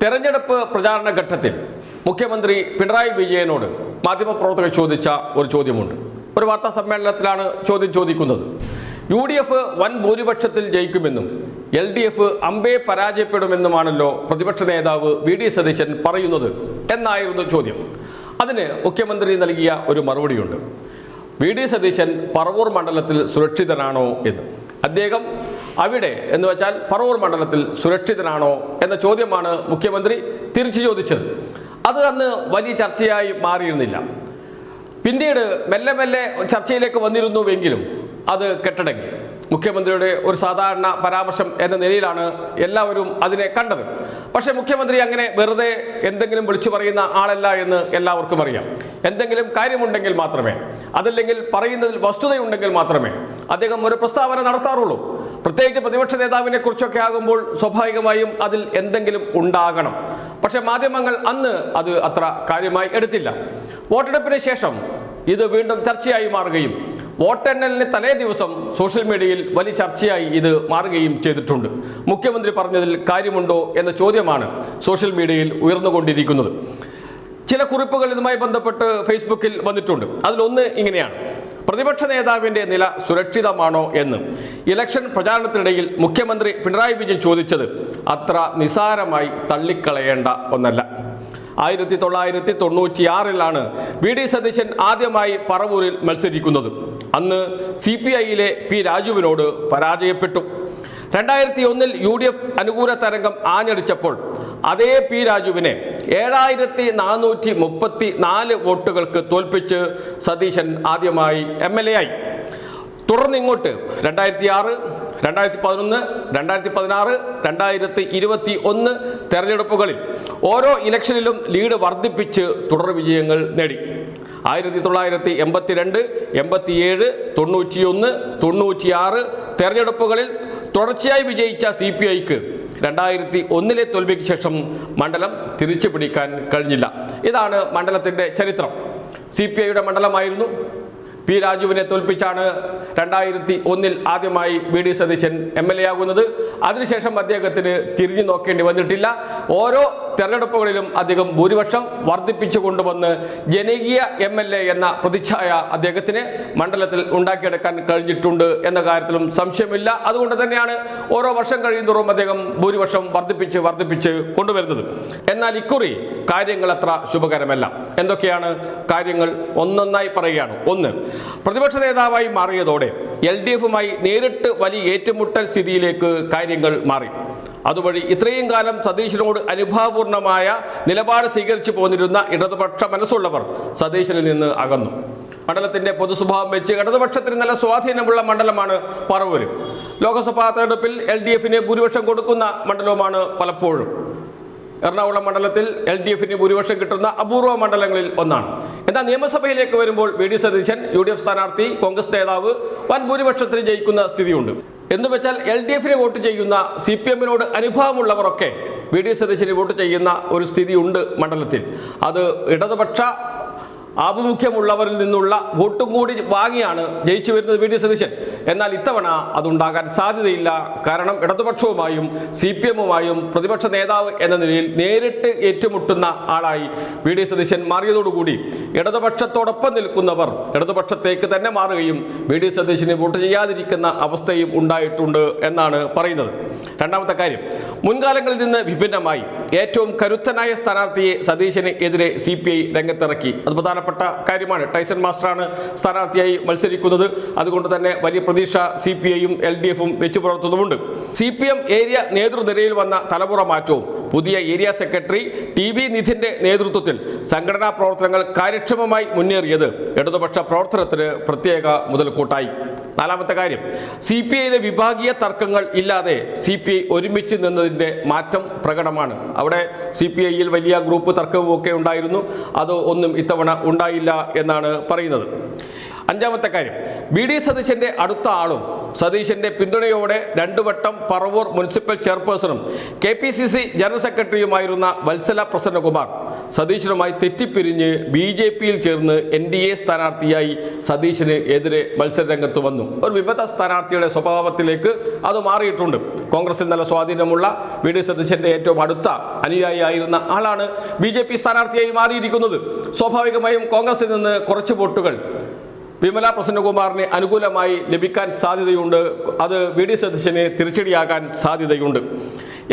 തെരഞ്ഞെടുപ്പ് പ്രചാരണ ഘട്ടത്തിൽ മുഖ്യമന്ത്രി പിണറായി വിജയനോട് മാധ്യമപ്രവർത്തകർ ചോദിച്ച ഒരു ചോദ്യമുണ്ട്. ഒരു വാർത്താ സമ്മേളനത്തിലാണ് ചോദ്യം ചോദിക്കുന്നത്. UDF വൻ ഭൂരിപക്ഷത്തിൽ ജയിക്കുമെന്നും LDF അമ്പേ പരാജയപ്പെടുമെന്നുമാണല്ലോ പ്രതിപക്ഷ നേതാവ് VD സതീശൻ പറയുന്നത് എന്നായിരുന്നു ചോദ്യം. അതിന് മുഖ്യമന്ത്രി നൽകിയ ഒരു മറുപടിയുണ്ട്. VD സതീശൻ പറവൂർ മണ്ഡലത്തിൽ സുരക്ഷിതനാണോ എന്ന്. അദ്ദേഹം അവിടെ എന്ന് വെച്ചാൽ പറവൂർ മണ്ഡലത്തിൽ സുരക്ഷിതനാണോ എന്ന ചോദ്യമാണ് മുഖ്യമന്ത്രി തിരിച്ചു ചോദിച്ചത്. അത് അന്ന് വലിയ ചർച്ചയായി മാറിയിരുന്നില്ല. പിന്നീട് മെല്ലെ മെല്ലെ ചർച്ചയിലേക്ക് വന്നിരുന്നുവെങ്കിലും അത് കെട്ടടങ്ങി. മുഖ്യമന്ത്രിയുടെ ഒരു സാധാരണ പരാമർശം എന്ന നിലയിലാണ് എല്ലാവരും അതിനെ കണ്ടത്. പക്ഷേ മുഖ്യമന്ത്രി അങ്ങനെ വെറുതെ എന്തെങ്കിലും വിളിച്ചു പറയുന്ന ആളല്ല എന്ന് എല്ലാവർക്കും അറിയാം. എന്തെങ്കിലും കാര്യമുണ്ടെങ്കിൽ മാത്രമേ, അതല്ലെങ്കിൽ പറയുന്നതിൽ വസ്തുതയുണ്ടെങ്കിൽ മാത്രമേ അദ്ദേഹം ഒരു പ്രസ്താവന നടത്താറുള്ളൂ. പ്രത്യേകിച്ച് പ്രതിപക്ഷ നേതാവിനെ കുറിച്ചൊക്കെ ആകുമ്പോൾ സ്വാഭാവികമായും അതിൽ എന്തെങ്കിലും ഉണ്ടാകണം. പക്ഷേ മാധ്യമങ്ങൾ അന്ന് അത് അത്ര കാര്യമായി എടുത്തില്ല. വോട്ടെടുപ്പിന് ശേഷം ഇത് വീണ്ടും ചർച്ചയായി മാറുകയും വോട്ടെണ്ണലിന് തലേ ദിവസം സോഷ്യൽ മീഡിയയിൽ വലിയ ചർച്ചയായി ഇത് മാറുകയും ചെയ്തിട്ടുണ്ട്. മുഖ്യമന്ത്രി പറഞ്ഞതിൽ കാര്യമുണ്ടോ എന്ന ചോദ്യമാണ് സോഷ്യൽ മീഡിയയിൽ ഉയർന്നുകൊണ്ടിരിക്കുന്നത്. ചില കുറിപ്പുകൾ ഇതുമായി ബന്ധപ്പെട്ട് ഫേസ്ബുക്കിൽ വന്നിട്ടുണ്ട്. അതിലൊന്ന് ഇങ്ങനെയാണ്: പ്രതിപക്ഷ നേതാവിൻ്റെ നില സുരക്ഷിതമാണോ എന്ന് ഇലക്ഷൻ പ്രചാരണത്തിനിടയിൽ മുഖ്യമന്ത്രി പിണറായി വിജയൻ ചോദിച്ചത് അത്ര നിസാരമായി തള്ളിക്കളയേണ്ട ഒന്നല്ല. 1996 VD സതീശൻ ആദ്യമായി പറവൂരിൽ മത്സരിക്കുന്നത്. അന്ന് CPIയിലെ P രാജുവിനോട് പരാജയപ്പെട്ടു. 2001 UDF അനുകൂല തരംഗം ആഞ്ഞടിച്ചപ്പോൾ അതേ P രാജുവിനെ 7434 വോട്ടുകൾക്ക് തോൽപ്പിച്ച് സതീശൻ ആദ്യമായി MLA ആയി. തുടർന്നിങ്ങോട്ട് 2006, 2011, 2016, 2021 തെരഞ്ഞെടുപ്പുകളിൽ ഓരോ ഇലക്ഷനിലും ലീഡ് വർദ്ധിപ്പിച്ച് തുടർ വിജയങ്ങൾ നേടി. 1982, 87, 91, 96 തെരഞ്ഞെടുപ്പുകളിൽ തുടർച്ചയായി വിജയിച്ച CPIക്ക് 2001 തോൽവിക്ക് ശേഷം മണ്ഡലം തിരിച്ചു പിടിക്കാൻ കഴിഞ്ഞില്ല. ഇതാണ് മണ്ഡലത്തിൻ്റെ ചരിത്രം. CPIയുടെ മണ്ഡലമായിരുന്നു. P രാജുവിനെ തോൽപ്പിച്ചാണ് 2001 ആദ്യമായി VD സതീശൻ MLA ആകുന്നത്. അതിനുശേഷം അദ്ദേഹത്തിന് തിരിഞ്ഞു നോക്കേണ്ടി വന്നിട്ടില്ല. ഓരോ തെരഞ്ഞെടുപ്പുകളിലും അദ്ദേഹം ഭൂരിപക്ഷം വർദ്ധിപ്പിച്ചു കൊണ്ടുവന്ന് ജനകീയ MLA എന്ന പ്രതിച്ഛായ അദ്ദേഹത്തിന് മണ്ഡലത്തിൽ ഉണ്ടാക്കിയെടുക്കാൻ കഴിഞ്ഞിട്ടുണ്ട് എന്ന കാര്യത്തിലും സംശയമില്ല. അതുകൊണ്ട് തന്നെയാണ് ഓരോ വർഷം കഴിയുന്തോറും അദ്ദേഹം ഭൂരിപക്ഷം വർദ്ധിപ്പിച്ച് കൊണ്ടുവരുന്നത്. എന്നാൽ ഇക്കുറി കാര്യങ്ങൾ അത്ര ശുഭകരമല്ല. എന്തൊക്കെയാണ് കാര്യങ്ങൾ? ഒന്നൊന്നായി പറയുകയാണ്. ഒന്ന്, പ്രതിപക്ഷ നേതാവായി മാറിയതോടെ LDFുമായി നേരിട്ട് വലിയ ഏറ്റുമുട്ടൽ സ്ഥിതിയിലേക്ക് കാര്യങ്ങൾ മാറി. അതുവഴി ഇത്രയും കാലം സതീശനോട് അനുഭാവപൂർണമായ നിലപാട് സ്വീകരിച്ചു പോന്നിരുന്ന ഇടതുപക്ഷ മനസ്സുള്ളവർ സതീശനിൽ നിന്ന് അകന്നു. മണ്ഡലത്തിന്റെ പൊതുസ്വഭാവം വെച്ച് ഇടതുപക്ഷത്തിന് നല്ല സ്വാധീനമുള്ള മണ്ഡലമാണ് പറവൂർ. ലോക്സഭാ തെരഞ്ഞെടുപ്പിൽ LDFന് ഭൂരിപക്ഷം കൊടുക്കുന്ന മണ്ഡലവുമാണ് പലപ്പോഴും. എറണാകുളം മണ്ഡലത്തിൽ LDFന് ഭൂരിപക്ഷം കിട്ടുന്ന അപൂർവ മണ്ഡലങ്ങളിൽ ഒന്നാണ്. എന്നാൽ നിയമസഭയിലേക്ക് വരുമ്പോൾ VD സതീശൻ UDF സ്ഥാനാർത്ഥി, കോൺഗ്രസ് നേതാവ് വൻ ഭൂരിപക്ഷത്തിന് ജയിക്കുന്ന സ്ഥിതിയുണ്ട്. എന്നുവെച്ചാൽ LDFന് വോട്ട് ചെയ്യുന്ന CPMനോട് അനുഭാവമുള്ളവരൊക്കെ VD സതീശന് വോട്ട് ചെയ്യുന്ന ഒരു സ്ഥിതിയുണ്ട് മണ്ഡലത്തിൽ. അത് ഇടതുപക്ഷ ആഭിമുഖ്യമുള്ളവരിൽ നിന്നുള്ള വോട്ടും കൂടി വാങ്ങിയാണ് ജയിച്ചു വരുന്നത് VD സതീശൻ. എന്നാൽ ഇത്തവണ അതുണ്ടാകാൻ സാധ്യതയില്ല. കാരണം ഇടതുപക്ഷവുമായും CPMുമായും പ്രതിപക്ഷ നേതാവ് എന്ന നിലയിൽ നേരിട്ട് ഏറ്റുമുട്ടുന്ന ആളായി VD സതീശൻ മാറിയതോടുകൂടി ഇടതുപക്ഷത്തോടൊപ്പം നിൽക്കുന്നവർ ഇടതുപക്ഷത്തേക്ക് തന്നെ മാറുകയും VD സതീശന് വോട്ട് ചെയ്യാതിരിക്കുന്ന അവസ്ഥയും ഉണ്ടായിട്ടുണ്ട് എന്നാണ് പറയുന്നത്. രണ്ടാമത്തെ കാര്യം, മുൻകാലങ്ങളിൽ നിന്ന് വിഭിന്നമായി ഏറ്റവും കരുത്തനായ സ്ഥാനാർത്ഥിയെ സതീശന് എതിരെ CPI രംഗത്തിറക്കി. അത് പ്രധാനപ്പെട്ട കാര്യമാണ്. ടൈസൺ മാസ്റ്ററാണ് സ്ഥാനാർത്ഥിയായി മത്സരിക്കുന്നത്. അതുകൊണ്ട് തന്നെ വലിയ പ്രതീക്ഷ CPIയും LDFും വെച്ചു പുലർത്തുന്നുമുണ്ട്. CPM ഏരിയ നേതൃനിരയിൽ വന്ന തലമുറ മാറ്റവും പുതിയ ഏരിയ സെക്രട്ടറി TB നിധിന്റെ നേതൃത്വത്തിൽ സംഘടനാ പ്രവർത്തനങ്ങൾ കാര്യക്ഷമമായി മുന്നേറിയത് ഇടതുപക്ഷ പ്രവർത്തനത്തിന് പ്രത്യേക മുതൽക്കൂട്ടായി. നാലാമത്തെ കാര്യം, CPIയിലെ വിഭാഗീയ തർക്കങ്ങൾ ഇല്ലാതെ CPI ഒരുമിച്ച് നിന്നതിൻ്റെ മാറ്റം പ്രകടമാണ്. അവിടെ CPIയിൽ വലിയ ഗ്രൂപ്പ് തർക്കവും ഒക്കെ ഉണ്ടായിരുന്നു. അത് ഒന്നും ഇത്തവണ ഉണ്ടായില്ല എന്നാണ് പറയുന്നത്. അഞ്ചാമത്തെ കാര്യം, VD സതീശന്റെ അടുത്ത ആളും സതീശന്റെ പിന്തുണയോടെ 2 വട്ടം പറവൂർ മുനിസിപ്പൽ ചെയർപേഴ്സണും KPCC ജനറൽ സെക്രട്ടറിയുമായിരുന്ന വത്സല പ്രസന്നകുമാർ സതീശനുമായി തെറ്റിപ്പിരിഞ്ഞ് BJPയിൽ ചേർന്ന് NDA സ്ഥാനാർത്ഥിയായി സതീശന് എതിരെ മത്സരരംഗത്ത് വന്നു. ഒരു വിമത സ്ഥാനാർത്ഥിയുടെ സ്വഭാവത്തിലേക്ക് അത് മാറിയിട്ടുണ്ട്. കോൺഗ്രസിൽ നല്ല സ്വാധീനമുള്ള VD സതീശന്റെ ഏറ്റവും അടുത്ത അനുയായിയായിരുന്ന ആളാണ് BJP സ്ഥാനാർത്ഥിയായി മാറിയിരിക്കുന്നത്. സ്വാഭാവികമായും കോൺഗ്രസിൽ നിന്ന് കുറച്ച് വോട്ടുകൾ വിമല പ്രസന്നകുമാറിന് അനുകൂലമായി ലഭിക്കാൻ സാധ്യതയുണ്ട്. അത് VD സതീശന് തിരിച്ചടിയാകാൻ സാധ്യതയുണ്ട്.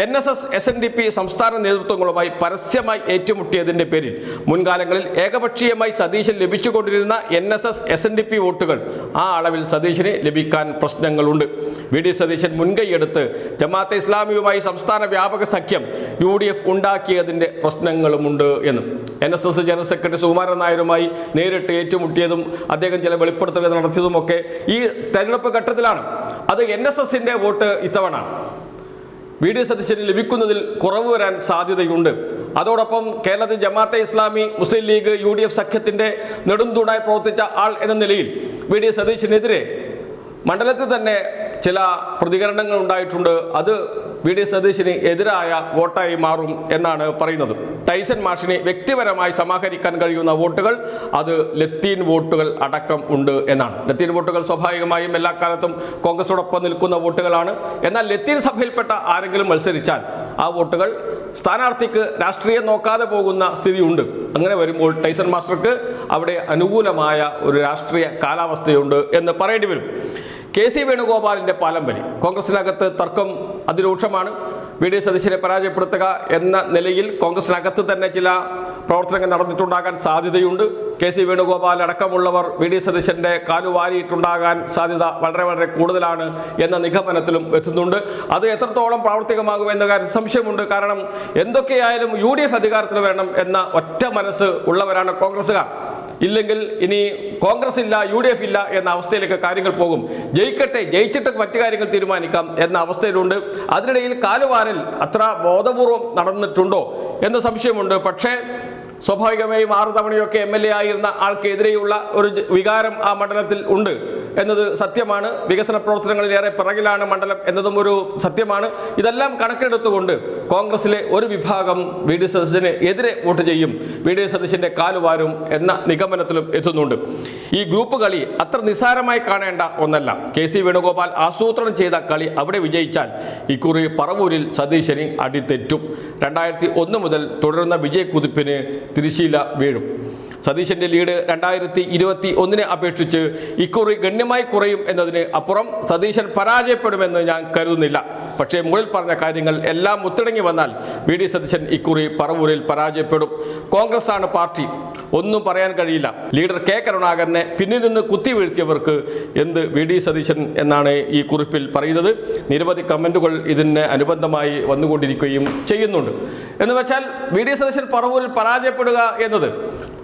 NSS SNDP സംസ്ഥാന നേതൃത്വങ്ങളുമായി പരസ്യമായി ഏറ്റുമുട്ടിയതിന്റെ പേരിൽ മുൻകാലങ്ങളിൽ ഏകപക്ഷീയമായി സതീശൻ ലഭിച്ചുകൊണ്ടിരുന്ന NSS SNDP വോട്ടുകൾ ആ അളവിൽ സതീശന് ലഭിക്കാൻ പ്രശ്നങ്ങളുണ്ട്. VD സതീശൻ മുൻകൈയെടുത്ത് ജമാഅത്തെ ഇസ്ലാമിയുമായി സംസ്ഥാന വ്യാപക സഖ്യം UDF ഉണ്ടാക്കിയതിന്റെ പ്രശ്നങ്ങളുമുണ്ട് എന്നും NSS ജനറൽ സെക്രട്ടറി സുകുമാരൻ നായരുമായി നേരിട്ട് ഏറ്റുമുട്ടിയതും അദ്ദേഹം ചില വെളിപ്പെടുത്തലുകൾ നടത്തിയതുമൊക്കെ ഈ തെരഞ്ഞെടുപ്പ് ഘട്ടത്തിലാണ്. അത് NSSന്റെ വോട്ട് ഇത്തവണ VD സതീശന് ലഭിക്കുന്നതിൽ കുറവ് വരാൻ സാധ്യതയുണ്ട്. അതോടൊപ്പം കേരളത്തിൽ ജമാഅത്തെ ഇസ്ലാമി, മുസ്ലിം ലീഗ്, UDF സഖ്യത്തിന്റെ നെടുംതൂണായി പ്രവർത്തിച്ച ആൾ എന്ന നിലയിൽ VD സതീശനെതിരെ മണ്ഡലത്തിൽ തന്നെ ചില പ്രതികരണങ്ങൾ ഉണ്ടായിട്ടുണ്ട്. അത് VD സതീശന് എതിരായ വോട്ടായി മാറും എന്നാണ് പറയുന്നത്. ടൈസൺ മാഷിനെ വ്യക്തിപരമായി സമാഹരിക്കാൻ കഴിയുന്ന വോട്ടുകൾ അത് ലത്തീൻ വോട്ടുകൾ അടക്കം ഉണ്ട് എന്നാണ്. ലത്തീൻ വോട്ടുകൾ സ്വാഭാവികമായും എല്ലാ കാലത്തും കോൺഗ്രസോടൊപ്പം നിൽക്കുന്ന വോട്ടുകളാണ്. എന്നാൽ ലത്തീൻ സഭയിൽപ്പെട്ട ആരെങ്കിലും മത്സരിച്ചാൽ ആ വോട്ടുകൾ സ്ഥാനാർത്ഥിക്ക് രാഷ്ട്രീയം നോക്കാതെ പോകുന്ന സ്ഥിതിയുണ്ട്. അങ്ങനെ വരുമ്പോൾ ടൈസൺ മാസ്റ്റർക്ക് അവിടെ അനുകൂലമായ ഒരു രാഷ്ട്രീയ കാലാവസ്ഥയുണ്ട് എന്ന് പറയേണ്ടി വരും. KC വേണുഗോപാലിന്റെ പാലം വലി കോൺഗ്രസിനകത്ത് തർക്കം അതിരൂക്ഷമാണ്. VD സതീശനെ പരാജയപ്പെടുത്തുക എന്ന നിലയിൽ കോൺഗ്രസിനകത്ത് തന്നെ ചില പ്രവർത്തനങ്ങൾ നടന്നിട്ടുണ്ടാകാൻ സാധ്യതയുണ്ട്. KC വേണുഗോപാൽ അടക്കമുള്ളവർ VD സതീശന്റെ കാലുവാരിയിട്ടുണ്ടാകാൻ സാധ്യത വളരെ വളരെ കൂടുതലാണ് എന്ന നിഗമനത്തിലും എത്തുന്നുണ്ട്. അത് എത്രത്തോളം പ്രാവർത്തികമാകും എന്ന കാര്യം സംശയമുണ്ട്. കാരണം എന്തൊക്കെയായാലും UDF അധികാരത്തിൽ വരണം എന്ന ഒറ്റ മനസ്സ് ഉള്ളവരാണ് കോൺഗ്രസ്സുകാർ. ഇല്ലെങ്കിൽ ഇനി കോൺഗ്രസ് ഇല്ല, UDF ഇല്ല എന്ന അവസ്ഥയിലേക്ക് കാര്യങ്ങൾ പോകും. ജയിക്കട്ടെ, ജയിച്ചിട്ട് മറ്റു കാര്യങ്ങൾ തീരുമാനിക്കാം എന്ന അവസ്ഥയിലുണ്ട്. അതിനിടയിൽ കാലുവാരൽ അത്ര ബോധപൂർവം നടന്നിട്ടുണ്ടോ എന്ന് സംശയമുണ്ട്. പക്ഷേ സ്വാഭാവികമായും 6 തവണയൊക്കെ MLA ആയിരുന്ന ആൾക്കെതിരെയുള്ള ഒരു വികാരം ആ മണ്ഡലത്തിൽ ഉണ്ട് എന്നത് സത്യമാണ്. വികസന പ്രവർത്തനങ്ങളിൽ ഏറെ പിറകിലാണ് മണ്ഡലം എന്നതും ഒരു സത്യമാണ്. ഇതെല്ലാം കണക്കെടുത്തുകൊണ്ട് കോൺഗ്രസിലെ ഒരു വിഭാഗം VD സതീശന് എതിരെ വോട്ട് ചെയ്യും, VD സതീശന്റെ കാലുവാരും എന്ന നിഗമനത്തിലും എത്തുന്നുണ്ട്. ഈ ഗ്രൂപ്പ് കളി അത്ര നിസ്സാരമായി കാണേണ്ട ഒന്നല്ല. KC വേണുഗോപാൽ ആസൂത്രണം ചെയ്ത കളി അവിടെ വിജയിച്ചാൽ ഇക്കുറി പറവൂരിൽ സതീശന് അടിതെറ്റും. 2001 മുതൽ തുടരുന്ന വിജയക്കുതിപ്പിന് തിരശ്ശീല വീഴും. സതീശന്റെ ലീഡ് 2021 അപേക്ഷിച്ച് ഇക്കുറി ഗണ്യമായി കുറയും എന്നതിന് അപ്പുറം സതീശൻ പരാജയപ്പെടുമെന്ന് ഞാൻ കരുതുന്നില്ല. പക്ഷേ മുകളിൽ പറഞ്ഞ കാര്യങ്ങൾ എല്ലാം ഒത്തിണങ്ങി വന്നാൽ VD സതീശൻ ഇക്കുറി പറവൂരിൽ പരാജയപ്പെടും. കോൺഗ്രസ് ആണ് പാർട്ടി, ഒന്നും പറയാൻ കഴിയില്ല. ലീഡർ K കരുണാകരനെ പിന്നിൽ നിന്ന് കുത്തി വീഴ്ത്തിയവർക്ക് എന്ത് VD സതീശൻ എന്നാണ് ഈ കുറിപ്പിൽ പറയുന്നത്. നിരവധി കമന്റുകൾ ഇതിന് അനുബന്ധമായി വന്നുകൊണ്ടിരിക്കുകയും ചെയ്യുന്നുണ്ട്. എന്ന് വെച്ചാൽ VD സതീശൻ പറവൂരിൽ പരാജയപ്പെടുക എന്നത്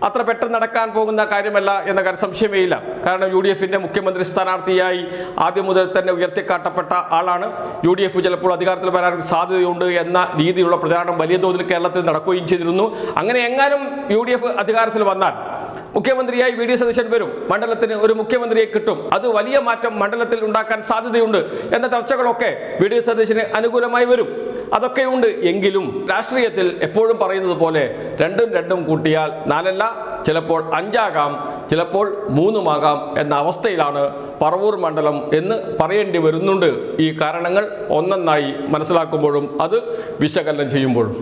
അത്ര പെട്ടെന്ന് നടക്കാൻ പോകുന്ന കാര്യമല്ല എന്ന കാര്യം സംശയമേയില്ല. കാരണം UDFന്റെ മുഖ്യമന്ത്രി സ്ഥാനാർത്ഥിയായി ആദ്യം മുതൽ തന്നെ ഉയർത്തിക്കാട്ടപ്പെട്ട ആളാണ്. UDF ചിലപ്പോൾ അധികാരത്തിൽ വരാൻ സാധ്യതയുണ്ട് എന്ന രീതിയിലുള്ള പ്രചാരണം വലിയ തോതിൽ കേരളത്തിൽ നടക്കുകയും ചെയ്തിരുന്നു. അങ്ങനെ എങ്ങാനും UDF അധികാരത്തിൽ വന്നാൽ മുഖ്യമന്ത്രിയായി VD സതീശൻ വരും, മണ്ഡലത്തിന് ഒരു മുഖ്യമന്ത്രിയെ കിട്ടും, അത് വലിയ മാറ്റം മണ്ഡലത്തിൽ ഉണ്ടാക്കാൻ സാധ്യതയുണ്ട് എന്ന ചർച്ചകളൊക്കെ VD സതീശന് അനുകൂലമായി വരും. അതൊക്കെയുണ്ട്. എങ്കിലും രാഷ്ട്രീയത്തിൽ എപ്പോഴും പറയുന്നത് പോലെ രണ്ടും കൂട്ടിയാൽ 4 അല്ല, ചിലപ്പോൾ 5 ആകാം, ചിലപ്പോൾ 3 ആകാം എന്ന അവസ്ഥയിലാണ് പറവൂർ മണ്ഡലം എന്ന് പറയേണ്ടി വരുന്നുണ്ട്. ഈ കാരണങ്ങൾ ഒന്നൊന്നായി മനസ്സിലാക്കുമ്പോഴും അത് വിശകലനം ചെയ്യുമ്പോഴും.